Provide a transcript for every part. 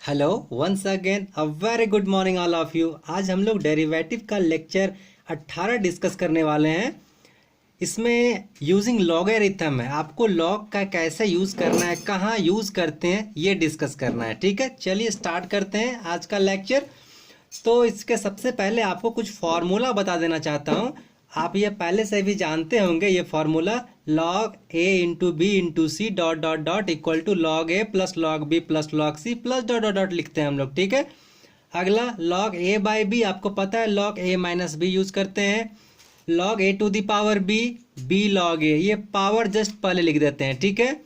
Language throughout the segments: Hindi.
Hello once again a very good morning all of you. आज हम लोग डेरिवेटिव का लेक्चर 18 डिस्कस करने वाले हैं। इसमें यूजिंग लॉगरिथम है, आपको लॉग का कैसे यूज़ करना है, कहाँ यूज़ करते हैं, ये डिस्कस करना है। ठीक है, चलिए स्टार्ट करते हैं आज का लेक्चर। तो इसके सबसे पहले आपको कुछ फार्मूला बता देना चाहता हूँ। आप ये पहले से भी जानते होंगे, ये formula log a into b into c dot dot dot equal to log a plus log b plus log c plus dot dot dot लिखते हैं हम लोग। ठीक है, अगला log a बाई बी, आपको पता है log a minus b use करते हैं। log a to the power b, b log a, ये पावर जस्ट पहले लिख देते हैं। ठीक है,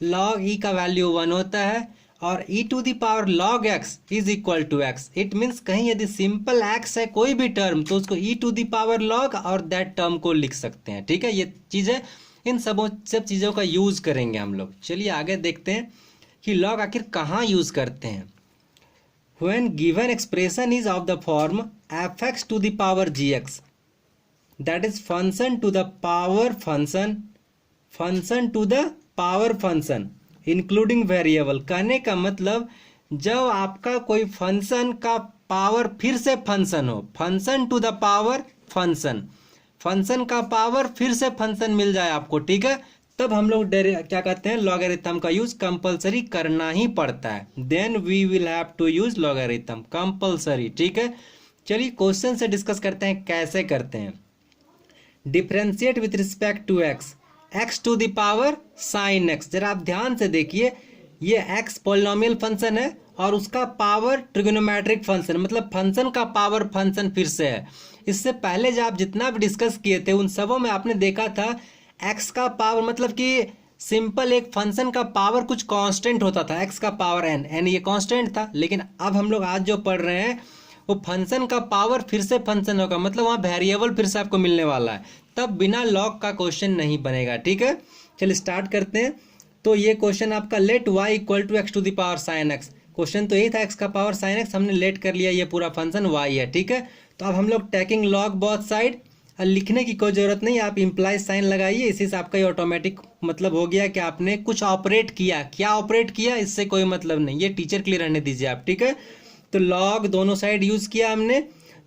log e का वैल्यू 1 होता है और e to the power log x is equal to x। It means कहीं यदि सिंपल x है कोई भी टर्म तो उसको e to the power log और दैट टर्म को लिख सकते हैं। ठीक है, ये चीज़ें इन सब चीज़ों का यूज़ करेंगे हम लोग। चलिए आगे देखते हैं कि log आखिर कहाँ यूज़ करते हैं। When given expression is of the form fx to the power gx, that is function to the power function, function to the power function including variable. कहने का मतलब जब आपका कोई फंक्शन का पावर फिर से फंक्शन हो, function to the power function, function का पावर फिर से फंक्शन मिल जाए आपको, ठीक है, तब हम लोग क्या कहते हैं, लॉगरिथम का यूज कंपलसरी करना ही पड़ता है। Then we will have to use logarithm compulsory. ठीक है, चलिए क्वेश्चन से डिस्कस करते हैं कैसे करते हैं। Differentiate with respect to x, x to the power sine x. जरा आप ध्यान से देखिए, ये एक्स पॉलिनोमियल फंक्शन है और उसका पावर ट्रिगोनोमेट्रिक फंक्शन, मतलब फंक्शन का पावर फंक्शन फिर से है। इससे पहले जो आप जितना भी डिस्कस किए थे उन सबों में आपने देखा था एक्स का पावर मतलब कि सिंपल एक फंक्शन का पावर कुछ कांस्टेंट होता था, एक्स का पावर एन, एन ये कांस्टेंट था। लेकिन अब हम लोग आज जो पढ़ रहे हैं वो फंक्शन का पावर फिर से फंक्शन होगा, मतलब वहाँ वेरिएबल फिर से आपको मिलने वाला है, तब बिना लॉग का क्वेश्चन नहीं बनेगा। ठीक है, चलिए स्टार्ट करते हैं। तो ये क्वेश्चन आपका let y equal to x to the power sine x, question तो यही था एक्स का पावर साइन एक्स, हमने लेट कर लिया, ये पूरा फंक्शन y है। ठीक है, तो अब हम लोग टेकिंग लॉग बोथ साइड, लिखने की कोई जरूरत नहीं, आप इम्प्लाइज साइन लगाइए, इसी से आपका ये ऑटोमेटिक मतलब हो गया कि आपने कुछ ऑपरेट किया। क्या ऑपरेट किया इससे कोई मतलब नहीं, ये टीचर के लिए रहने दीजिए आप। ठीक है, तो लॉग दोनों साइड यूज किया हमने,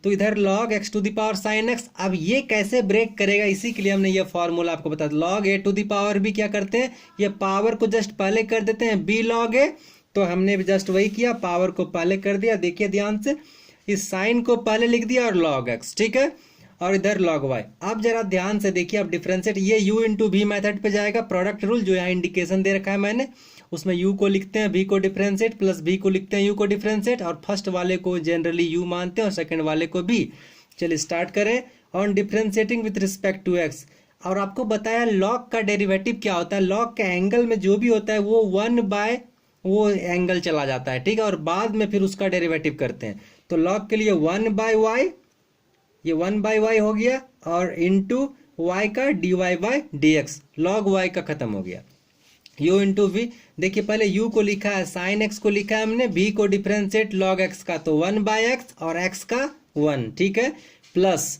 तो इधर log x to the power sine x। अब ये कैसे ब्रेक करेगा, इसी के लिए हमने ये फॉर्मूला आपको बता दिया। log a to the power b क्या करते हैं, ये पावर को जस्ट पहले कर देते हैं b log a, तो हमने भी जस्ट वही किया, पावर को पहले कर दिया। देखिए ध्यान से, इस साइन को पहले लिख दिया और log x, ठीक है, और इधर log y। अब जरा ध्यान से देखिए, अब डिफरेंशिएट, ये u इंटू v मेथड पे जाएगा, प्रोडक्ट रूल जो यहाँ इंडिकेशन दे रखा है मैंने, उसमें u को लिखते हैं v को डिफरेंशिएट प्लस v को लिखते हैं u को डिफरेंशिएट, और फर्स्ट वाले को जनरली u मानते हैं और सेकंड वाले को v। चलिए स्टार्ट करें। On differentiating with respect to x, और आपको बताया log का डेरिवेटिव क्या होता है, log के एंगल में जो भी होता है वो 1 बाय वो एंगल चला जाता है। ठीक है, और बाद में फिर उसका डेरिवेटिव करते हैं। तो log के लिए 1 बाय y, ये 1 बाय y हो गया, और इंटू y का dy by dx, log y का खत्म हो गया। u इंटू वी, देखिए पहले u को लिखा है, साइन x को लिखा है हमने, v को डिफरेंशिएट log x का, तो 1 बाय x और x का 1, ठीक है, प्लस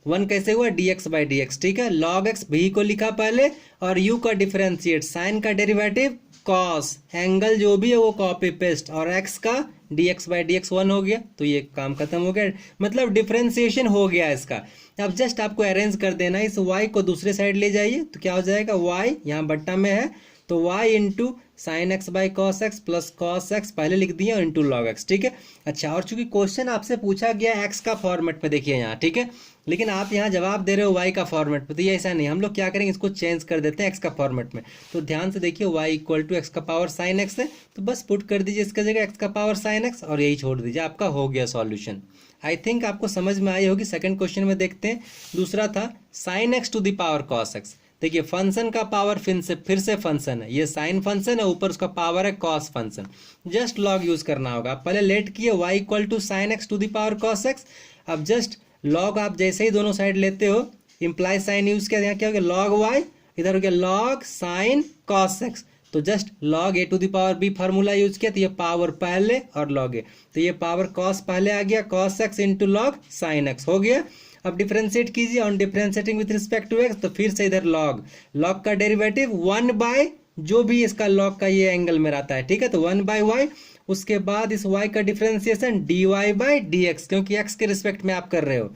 1 कैसे हुआ, dx बाई dx। ठीक है, log x v को लिखा पहले, और u का डिफरेंशिएट, साइन का डेरिवेटिव cos, एंगल जो भी है वो कॉपी पेस्ट, और x का dx बाई dx 1 हो गया, तो ये काम खत्म हो गया, मतलब डिफरेंशिएशन हो गया इसका। अब जस्ट आपको अरेंज कर देना है, इस y को दूसरे साइड ले जाइए, तो क्या हो जाएगा, y यहाँ बट्टा में है, तो y into sine x by cos x plus cos x पहले लिख दिया, इंटू लॉग एक्स। ठीक है, अच्छा, और चूंकि क्वेश्चन आपसे पूछा गया एक्स का फॉर्मेट पे, देखिए यहाँ, ठीक है, लेकिन आप यहाँ जवाब दे रहे हो वाई का फॉर्मेट पे, तो ये ऐसा नहीं, हम लोग क्या करेंगे, इसको चेंज कर देते हैं एक्स का फॉर्मेट में। तो ध्यान से देखिए, वाई इक्वल टू एक्स का पावर साइन एक्स है, तो बस पुट कर दीजिए इसका जगह एक्स का पावर साइन एक्स, और यही छोड़ दीजिए, आपका हो गया सॉल्यूशन। आई थिंक आपको समझ में आई होगी। सेकंड क्वेश्चन में देखते हैं, दूसरा था sine x to the power cos x. देखिए फंक्शन का पावर फिर से फंक्शन है, ये साइन फंक्शन है, ऊपर उसका पावर है cos function, just log use करना होगा। पहले लेट किए y equal to sine x to the power cos x, अब जस्ट लॉग आप जैसे ही दोनों साइड लेते हो, इम्प्लाई साइन यूज किया, यहाँ क्या हो गया, लॉग y, इधर हो गया लॉग साइन कॉस एक्स, तो just log a to the power b formula use किया, तो ये पावर पहले और log a, तो ये पावर cos पहले आ गया, cos x into log sine x हो गया। अब डिफरेंशिएट कीजिए, on differentiating with respect to x, तो फिर से इधर log का डेरिवेटिव 1 बाय जो भी इसका लॉग का ये एंगल में रहता है, ठीक है, तो 1 बाय वाई, उसके बाद इस y का डिफरेंशिएशन dy/dx, क्योंकि x के रिस्पेक्ट में आप कर रहे हो।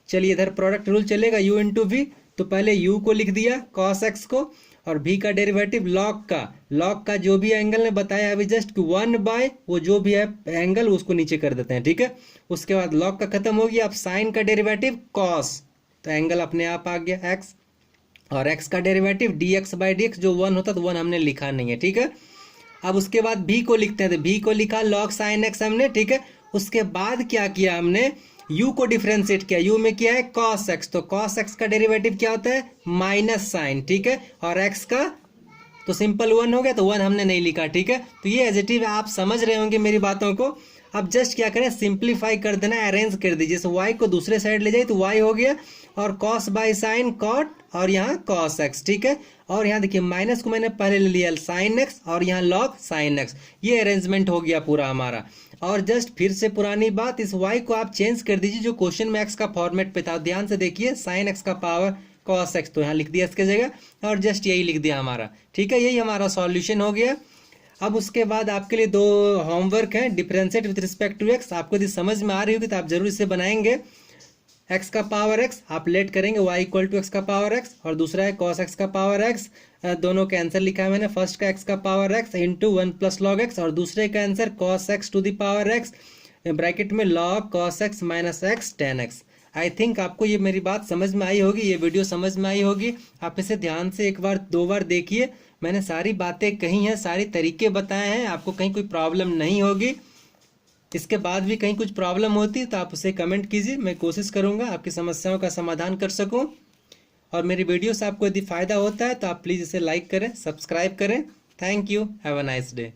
चलिए इधर प्रोडक्ट रूल चलेगा u इंटू वी, तो पहले u को लिख दिया cos x को, और v का डेरिवेटिव log का जो भी एंगल ने बताया अभी जस्ट 1 वो जो भी है एंगल उसको नीचे कर देते हैं, ठीक है। उसके बाद log का खत्म हो गया, अब साइन का डेरिवेटिव cos, तो एंगल अपने आप आ गया x, और x का डेरिवेटिव dx/dx जो 1 होता तो 1 हमने लिखा नहीं है, ठीक है। अब उसके बाद v को लिखते हैं, तो v को लिखा log sin x हमने, ठीक है। उसके बाद क्या किया हमने, u को डिफरेंशिएट किया, u में क्या है cos x, तो cos x का डेरिवेटिव क्या होता है माइनस साइन, ठीक है। और x का तो सिंपल 1 हो गया, तो 1 हमने नहीं लिखा, ठीक है। तो ये एज इट इज आप समझ रहे होंगे मेरी बातों को। अब जस्ट क्या करें, सिंप्लीफाई कर देना, अरेंज कर दीजिए। जैसे y को दूसरे साइड ले जाए तो y हो गया, और cos बाई साइन cot, और यहाँ cos x, ठीक है। और यहाँ देखिए माइनस को मैंने पहले ले लिया sin x, और यहाँ log sin x, ये अरेंजमेंट हो गया पूरा हमारा। और जस्ट फिर से पुरानी बात, इस y को आप चेंज कर दीजिए जो क्वेश्चन में x का फॉर्मेट पे था, ध्यान से देखिए sin x का पावर cos x, तो यहाँ लिख दिया इसके जगह, और जस्ट यही लिख दिया हमारा, ठीक है। यही हमारा सॉल्यूशन हो गया। अब उसके बाद आपके लिए 2 होमवर्क है, differentiate with respect to x। आपको यदि समझ में आ रही होगी तो आप जरूर इसे बनाएंगे। x का पावर x आप लेट करेंगे y इक्वल टू x का पावर x, और दूसरा है cos x का पावर x। दोनों का आंसर लिखा है मैंने, फर्स्ट का x का power x into 1 plus log x, और दूसरे का answer cos x to the power x bracket में log cos x minus x tan x। I think आपको ये मेरी बात समझ में आई होगी, ये वीडियो समझ में आई होगी। आप इसे ध्यान से 1 बार 2 बार देखिए, मैंने सारी बातें कही हैं, सारी तरीके बताए हैं, आपको कहीं कोई प्रॉब्लम नहीं होगी। इसके बाद भी कहीं कुछ प्रॉब्लम होती है तो आप उसे कमेंट कीजिए, मैं कोशिश करूंगा आपकी समस्याओं का समाधान कर सकूं। और मेरी वीडियो से आपको यदि फ़ायदा होता है तो आप प्लीज़ इसे लाइक करें, सब्सक्राइब करें। Thank you, have a nice day.